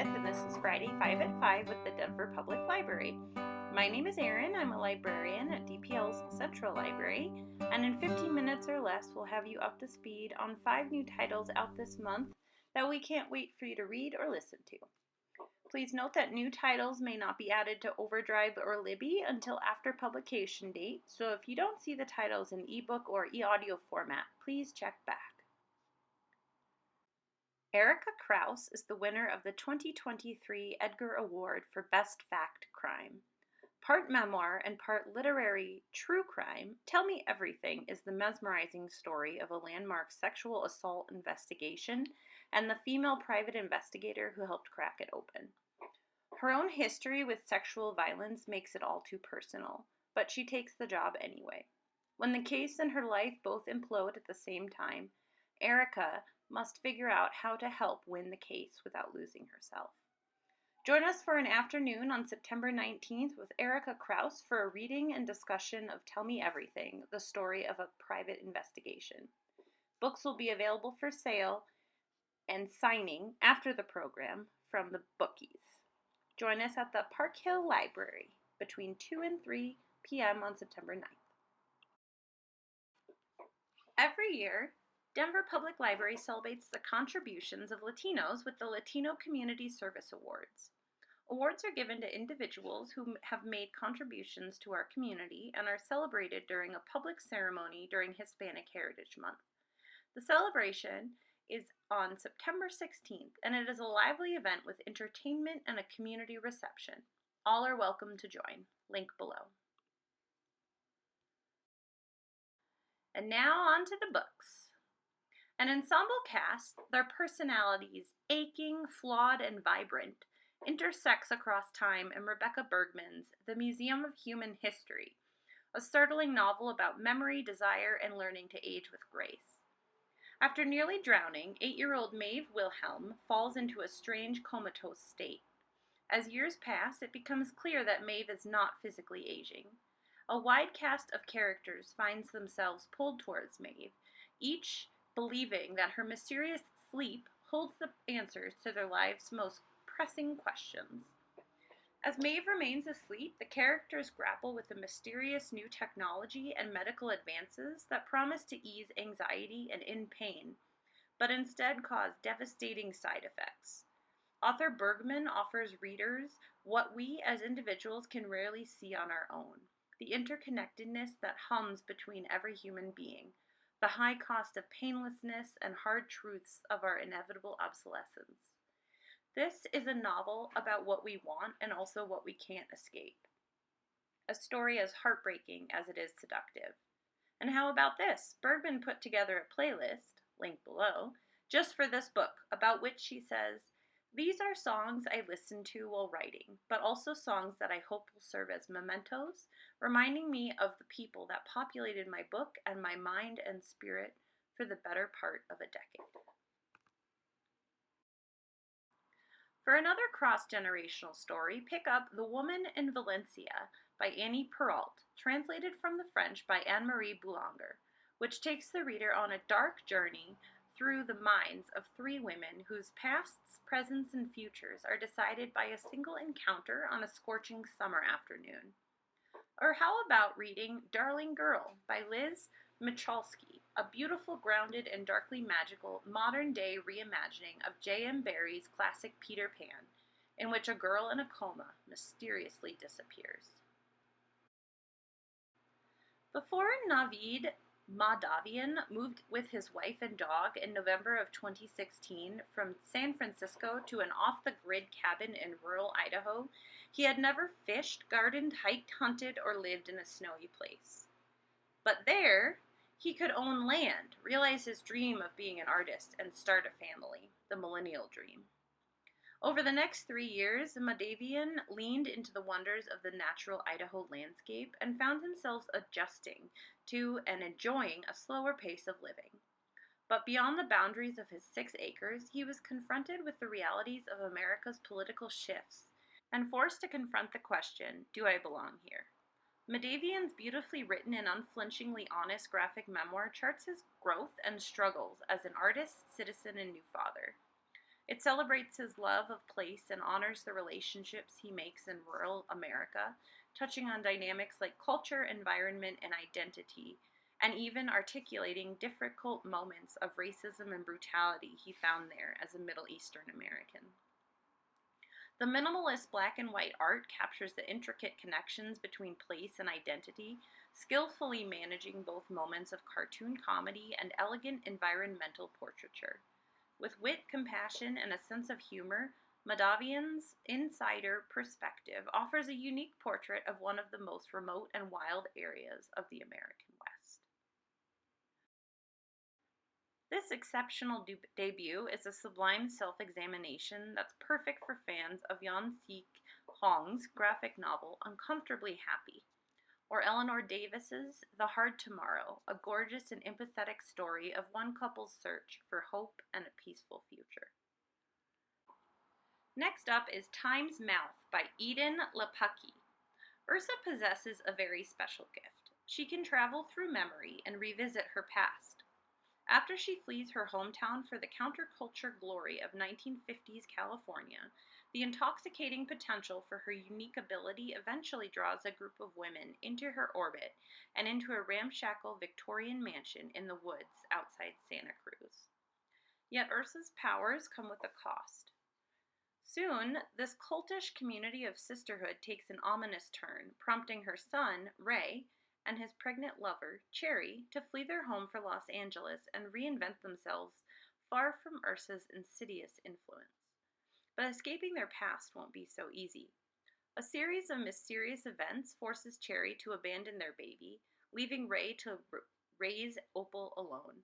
5th, and this is Friday 5 at 5 with the Denver Public Library. My name is Erin. I'm a librarian at DPL's Central Library, and in 15 minutes or less, we'll have you up to speed on 5 new titles out this month that we can't wait for you to read or listen to. Please note that new titles may not be added to Overdrive or Libby until after publication date, so if you don't see the titles in ebook or e-audio format, please check back. Erica Krause is the winner of the 2023 Edgar Award for Best Fact Crime. Part memoir and part literary true crime, Tell Me Everything is the mesmerizing story of a landmark sexual assault investigation and the female private investigator who helped crack it open. Her own history with sexual violence makes it all too personal, but she takes the job anyway. When the case and her life both implode at the same time, Erica must figure out how to help win the case without losing herself. Join us for an afternoon on September 19th with Erica Krause for a reading and discussion of Tell Me Everything, the story of a private investigation. Books will be available for sale and signing after the program from the bookies. Join us at the Park Hill Library between 2 and 3 p.m. on September 9th. Every year, Denver Public Library celebrates the contributions of Latinos with the Latino Community Service Awards. Awards are given to individuals who have made contributions to our community and are celebrated during a public ceremony during Hispanic Heritage Month. The celebration is on September 16th, and it is a lively event with entertainment and a community reception. All are welcome to join. Link below. And now on to the books. An ensemble cast, their personalities aching, flawed, and vibrant, intersects across time in Rebecca Bergman's The Museum of Human History, a startling novel about memory, desire, and learning to age with grace. After nearly drowning, 8-year-old Maeve Wilhelm falls into a strange comatose state. As years pass, it becomes clear that Maeve is not physically aging. A wide cast of characters finds themselves pulled towards Maeve, each believing that her mysterious sleep holds the answers to their life's most pressing questions. As Maeve remains asleep, the characters grapple with the mysterious new technology and medical advances that promise to ease anxiety and pain, but instead cause devastating side effects. Author Bergman offers readers what we as individuals can rarely see on our own: the interconnectedness that hums between every human being, the high cost of painlessness and hard truths of our inevitable obsolescence. This is a novel about what we want and also what we can't escape. A story as heartbreaking as it is seductive. And how about this? Bergman put together a playlist, link below, just for this book, about which she says, "These are songs I listened to while writing, but also songs that I hope will serve as mementos, reminding me of the people that populated my book and my mind and spirit for the better part of a decade." For another cross-generational story, pick up The Woman in Valencia by Annie Perrault, translated from the French by Anne-Marie Boulanger, which takes the reader on a dark journey through the minds of 3 women whose pasts, presents, and futures are decided by a single encounter on a scorching summer afternoon. Or how about reading Darling Girl by Liz Michalski, a beautiful, grounded, and darkly magical modern-day reimagining of J.M. Barrie's classic Peter Pan, in which a girl in a coma mysteriously disappears. Before Navid Mahdavian moved with his wife and dog in November of 2016 from San Francisco to an off-the-grid cabin in rural Idaho, he had never fished, gardened, hiked, hunted, or lived in a snowy place. But there, he could own land, realize his dream of being an artist, and start a family, the millennial dream. Over the next 3 years, Mahdavian leaned into the wonders of the natural Idaho landscape and found himself adjusting to and enjoying a slower pace of living. But beyond the boundaries of his 6 acres, he was confronted with the realities of America's political shifts and forced to confront the question, do I belong here? Mahdavian's beautifully written and unflinchingly honest graphic memoir charts his growth and struggles as an artist, citizen, and new father. It celebrates his love of place and honors the relationships he makes in rural America, touching on dynamics like culture, environment, and identity, and even articulating difficult moments of racism and brutality he found there as a Middle Eastern American. The minimalist black and white art captures the intricate connections between place and identity, skillfully managing both moments of cartoon comedy and elegant environmental portraiture. With wit, compassion, and a sense of humor, Mahdavian's insider perspective offers a unique portrait of one of the most remote and wild areas of the American West. This exceptional debut is a sublime self-examination that's perfect for fans of Yan-Sik Hong's graphic novel Uncomfortably Happy, or Eleanor Davis's The Hard Tomorrow, a gorgeous and empathetic story of one couple's search for hope and a peaceful future. Next up is Time's Mouth by Eden Lepucki. Ursa possesses a very special gift. She can travel through memory and revisit her past. After she flees her hometown for the counterculture glory of 1950s California, the intoxicating potential for her unique ability eventually draws a group of women into her orbit and into a ramshackle Victorian mansion in the woods outside Santa Cruz. Yet Ursa's powers come with a cost. Soon, this cultish community of sisterhood takes an ominous turn, prompting her son, Ray, and his pregnant lover, Cherry, to flee their home for Los Angeles and reinvent themselves far from Ursa's insidious influence. But escaping their past won't be so easy. A series of mysterious events forces Cherry to abandon their baby, leaving Ray to raise Opal alone.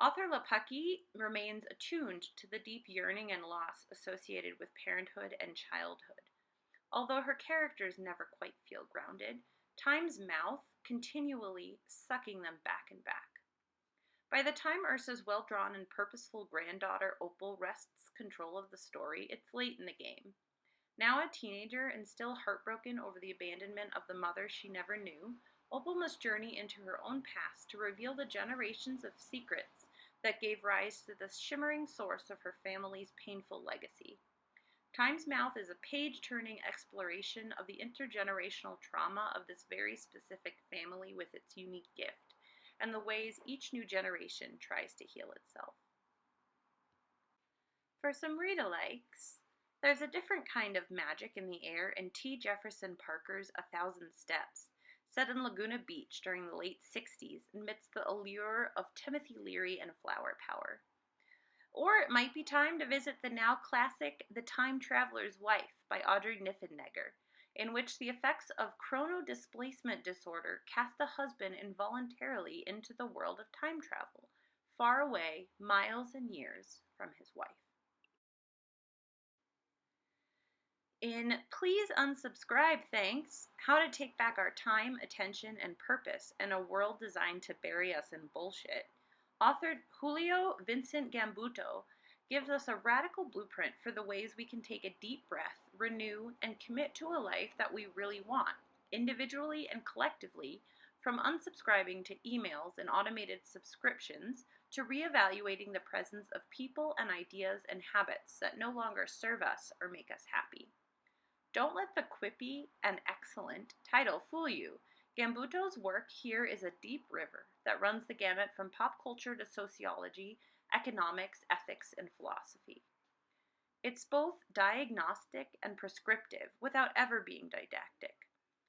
Author Lepucki remains attuned to the deep yearning and loss associated with parenthood and childhood. Although her characters never quite feel grounded, Time's Mouth continually sucking them back and back. By the time Ursa's well-drawn and purposeful granddaughter Opal wrests control of the story, it's late in the game. Now a teenager and still heartbroken over the abandonment of the mother she never knew, Opal must journey into her own past to reveal the generations of secrets that gave rise to the shimmering source of her family's painful legacy. Time's Mouth is a page-turning exploration of the intergenerational trauma of this very specific family with its unique gift, and the ways each new generation tries to heal itself. For some read-alikes, there's a different kind of magic in the air in T. Jefferson Parker's A Thousand Steps, set in Laguna Beach during the late 60s amidst the allure of Timothy Leary and flower power. Or it might be time to visit the now classic The Time Traveler's Wife by Audrey Niffenegger, in which the effects of chronodisplacement disorder cast a husband involuntarily into the world of time travel, far away, miles and years from his wife. In Please Unsubscribe, Thanks, How to Take Back Our Time, Attention, and Purpose in a World Designed to Bury Us in Bullshit, author Julio Vincent Gambuto gives us a radical blueprint for the ways we can take a deep breath, renew, and commit to a life that we really want, individually and collectively, from unsubscribing to emails and automated subscriptions to reevaluating the presence of people and ideas and habits that no longer serve us or make us happy. Don't let the quippy and excellent title fool you. Gambuto's work here is a deep river that runs the gamut from pop culture to sociology, economics, ethics, and philosophy. It's both diagnostic and prescriptive without ever being didactic.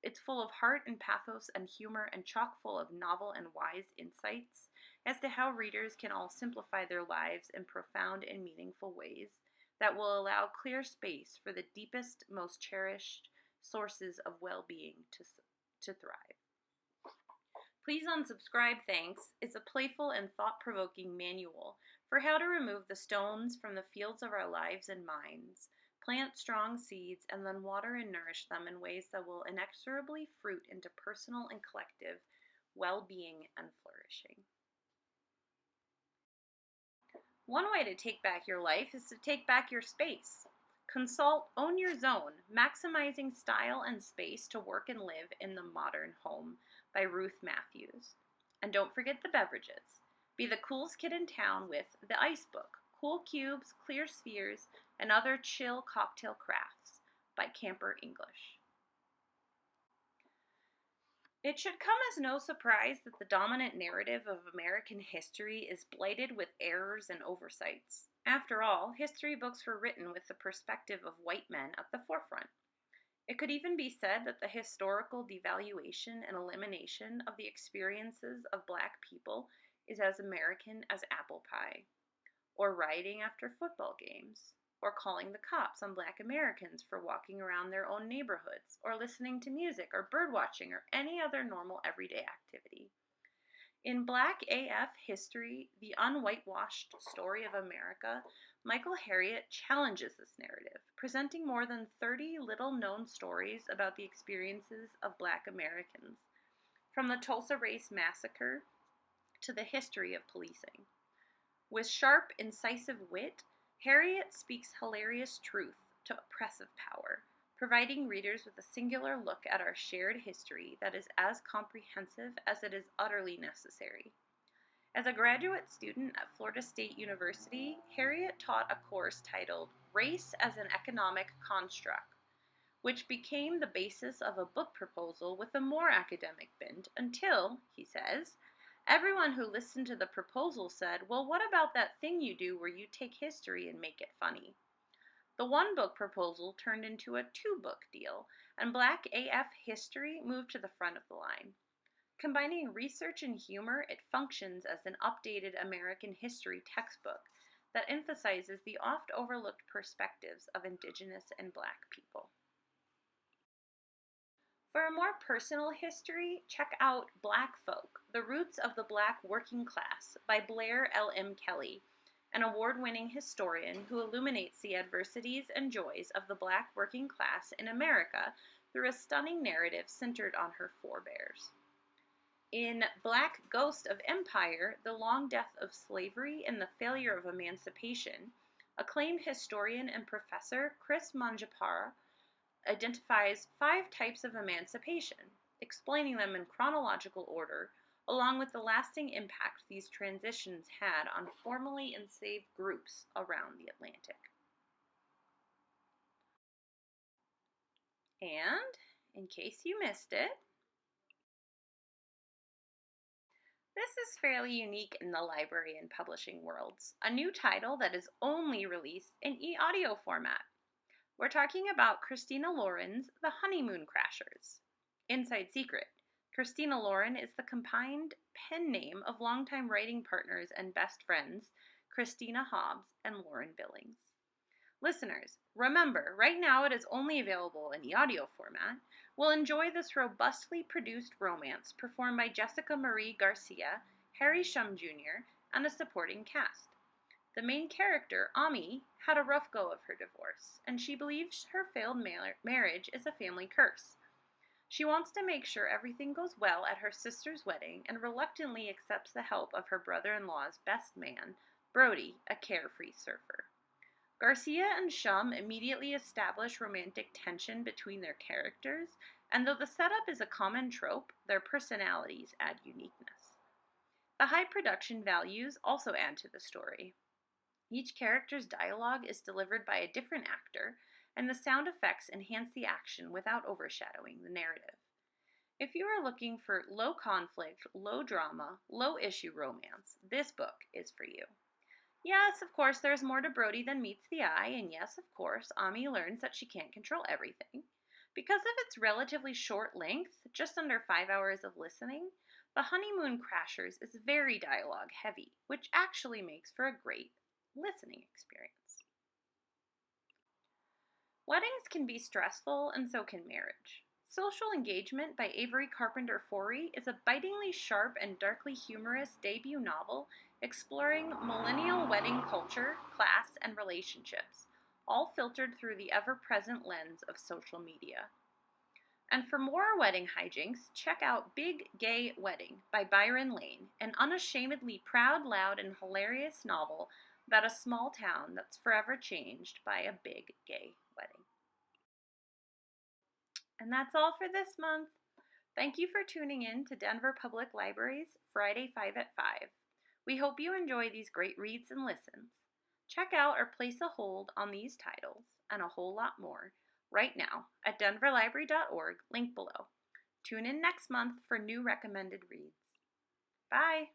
It's full of heart and pathos and humor and chock full of novel and wise insights as to how readers can all simplify their lives in profound and meaningful ways that will allow clear space for the deepest, most cherished sources of well-being to thrive. Please Unsubscribe, Thanks is a playful and thought-provoking manual for how to remove the stones from the fields of our lives and minds, plant strong seeds, and then water and nourish them in ways that will inexorably fruit into personal and collective well-being and flourishing. One way to take back your life is to take back your space. Consult Own Your Zone, Maximizing Style and Space to Work and Live in the Modern Home by Ruth Matthews. And don't forget the beverages. Be the coolest kid in town with The Ice Book, Cool Cubes, Clear Spheres, and Other Chill Cocktail Crafts by Camper English. It should come as no surprise that the dominant narrative of American history is blighted with errors and oversights. After all, history books were written with the perspective of white men at the forefront. It could even be said that the historical devaluation and elimination of the experiences of Black people is as American as apple pie, or rioting after football games, or calling the cops on Black Americans for walking around their own neighborhoods, or listening to music, or birdwatching, or any other normal everyday activity. In Black AF History, the unwhitewashed story of America, Michael Harriot challenges this narrative, presenting more than 30 little-known stories about the experiences of Black Americans, from the Tulsa Race Massacre to the history of policing. With sharp, incisive wit, Harriot speaks hilarious truth to oppressive power, providing readers with a singular look at our shared history that is as comprehensive as it is utterly necessary. As a graduate student at Florida State University, Harriot taught a course titled Race as an Economic Construct, which became the basis of a book proposal with a more academic bent until, he says, everyone who listened to the proposal said, well, what about that thing you do where you take history and make it funny? The one-book proposal turned into a two-book deal, and Black AF History moved to the front of the line. Combining research and humor, it functions as an updated American history textbook that emphasizes the oft-overlooked perspectives of Indigenous and Black people. For a more personal history, check out Black Folk, The Roots of the Black Working Class by Blair L.M. Kelly, an award-winning historian who illuminates the adversities and joys of the Black working class in America through a stunning narrative centered on her forebears. In Black Ghost of Empire, The Long Death of Slavery and the Failure of Emancipation, acclaimed historian and professor Chris Manjapara identifies 5 types of emancipation, explaining them in chronological order, along with the lasting impact these transitions had on formerly enslaved groups around the Atlantic. And, in case you missed it, this is fairly unique in the library and publishing worlds, a new title that is only released in e-audio format. We're talking about Christina Lauren's The Honeymoon Crashers. Inside secret, Christina Lauren is the combined pen name of longtime writing partners and best friends, Christina Hobbs and Lauren Billings. Listeners, remember, right now it is only available in the audio format. We'll enjoy this robustly produced romance performed by Jessica Marie Garcia, Harry Shum Jr., and a supporting cast. The main character, Ami, had a rough go of her divorce, and she believes her failed marriage is a family curse. She wants to make sure everything goes well at her sister's wedding and reluctantly accepts the help of her brother-in-law's best man, Brody, a carefree surfer. Garcia and Shum immediately establish romantic tension between their characters, and though the setup is a common trope, their personalities add uniqueness. The high production values also add to the story. Each character's dialogue is delivered by a different actor, and the sound effects enhance the action without overshadowing the narrative. If you are looking for low conflict, low drama, low issue romance, this book is for you. Yes, of course, there's more to Brody than meets the eye, and yes, of course, Ami learns that she can't control everything. Because of its relatively short length, just under 5 hours of listening, The Honeymoon Crashers is very dialogue heavy, which actually makes for a great listening experience. Weddings can be stressful, and so can marriage. Social Engagement by Avery Carpenter Forey is a bitingly sharp and darkly humorous debut novel exploring millennial wedding culture, class, and relationships, all filtered through the ever-present lens of social media. And for more wedding hijinks, check out Big Gay Wedding by Byron Lane, an unashamedly proud, loud, and hilarious novel about a small town that's forever changed by a big gay wedding. And that's all for this month. Thank you for tuning in to Denver Public Library's Friday 5 at 5. We hope you enjoy these great reads and listens. Check out or place a hold on these titles and a whole lot more right now at denverlibrary.org, link below. Tune in next month for new recommended reads. Bye!